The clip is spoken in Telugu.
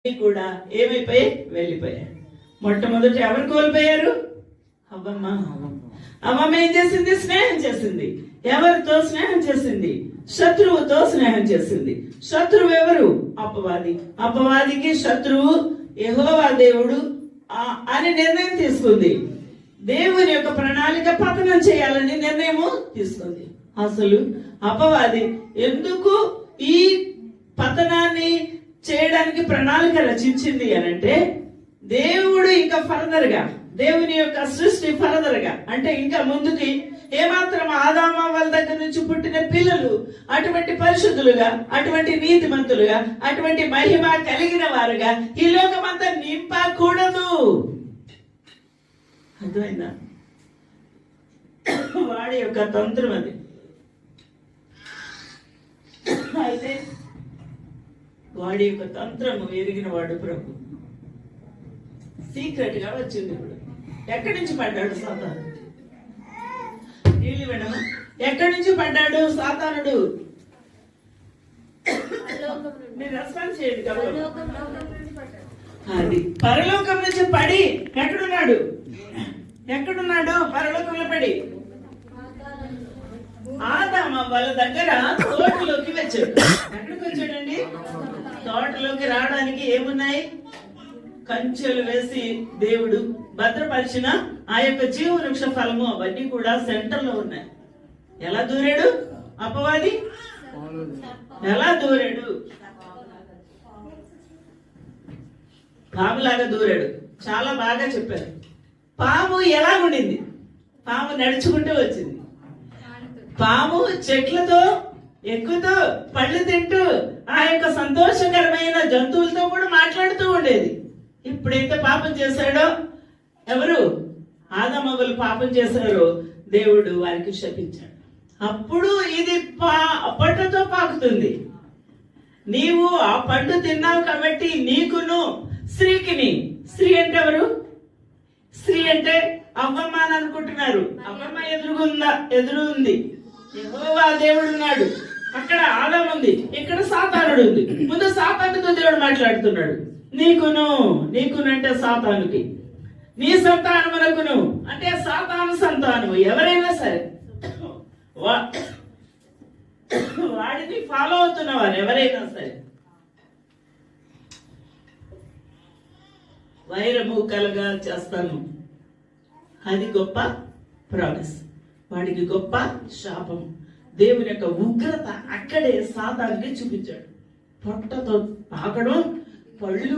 కూడా ఏమైపోయి వెళ్ళిపోయాయి. మొట్టమొదటి ఎవరు కోల్పోయారు? అవ్వమ్మ. అవ్వమ్మ ఏం చేసింది? స్నేహం చేసింది. ఎవరితో స్నేహం చేసింది? శత్రువుతో స్నేహం చేసింది. శత్రువు ఎవరు? అపవాది. అపవాదికి శత్రువు యెహోవా దేవుడు అని నిర్ణయం తీసుకుంది. దేవుని యొక్క ప్రణాళిక పతనం చేయాలని నిర్ణయము తీసుకుంది. అసలు అపవాది ఎందుకు ఈ పతనాన్ని చేయడానికి ప్రణాళిక రచించింది అనంటే, దేవుడు ఇంకా ఫర్దర్ గా, దేవుని యొక్క సృష్టి ఫర్దర్ గా అంటే ఇంకా ముందుకి ఏమాత్రం ఆదామవ్వల దగ్గర నుంచి పుట్టిన పిల్లలు అటువంటి పరిశుద్ధులుగా, అటువంటి నీతిమంతులుగా, అటువంటి మహిమ కలిగిన వారుగా ఈ లోకమంతా నింపకూడదు. అర్థమైందా? వాడి యొక్క తంత్రం అది. అయితే వాడి యొక్క తంత్రము ఎరిగిన వాడు ప్రభు. సీక్రెట్ గా వచ్చింది. ఇప్పుడు ఎక్కడి నుంచి పడ్డాడు సాతాను? ఎక్కడి నుంచి పడ్డాడు సాతానుడు? మీరు రెస్పాన్స్ చేయండి. అది పరలోకం నుంచి పడి ఎక్కడున్నాడు? ఎక్కడున్నాడు? పరలోకంలో పడి ఆదామ వాళ్ళ దగ్గర తోటలోకి వచ్చాడు. ఎక్కడికి వచ్చాడండి? తోటలోకి రావడానికి ఏమున్నాయి? కంచెలు వేసి దేవుడు భద్రపరిచిన ఆ యొక్క జీవ వృక్ష ఫలము అవన్నీ కూడా సెంటర్ లో ఉన్నాయి. ఎలా దూరాడు అపవాది? ఎలా దూరాడు? పాములాగా దూరాడు. చాలా బాగా చెప్పారు. పాము ఎలా ఉండింది? పాము నడుచుకుంటూ వచ్చింది. పాము చెట్లతో ఎక్కుతూ పళ్ళు తింటూ ఆ యొక్క సంతోషకరమైన జంతువులతో కూడా మాట్లాడుతూ ఉండేది. ఇప్పుడైతే పాపం చేశాడో, ఎవరు? ఆదామవ్వలు పాపం చేశారో దేవుడు వారికి శపించాడు. అప్పుడు ఇది పట్టుతో పాకుతుంది. నీవు ఆ పండు తిన్నావు కాబట్టి నీకును స్త్రీకిని. స్త్రీ అంటే ఎవరు? స్త్రీ అంటే అవ్వమ్మ అని అనుకుంటున్నారు. అవ్వమ్మ ఎదురు ఉంది. యెహోవా దేవుడు ఉన్నాడు. అక్కడ ఆదాం ఉంది, ఇక్కడ సాతానుడు ఉంది. ముందు సాతానుతో దేవుడు మాట్లాడుతున్నాడు. నీకును అంటే సాతానుకి, నీ సంతానమునకును అంటే సాతాను సంతానము ఎవరైనా సరే వాడిని ఫాలో అవుతున్న వారు ఎవరైనా సరే వైరము కలగా చేస్తాను. అది గొప్ప ప్రామిస్. వాడికి గొప్ప శాపం. దేవుని యొక్క ఉగ్రత అక్కడే సాతానుకి చూపించాడు. పొట్టతో తాకడం, పళ్ళు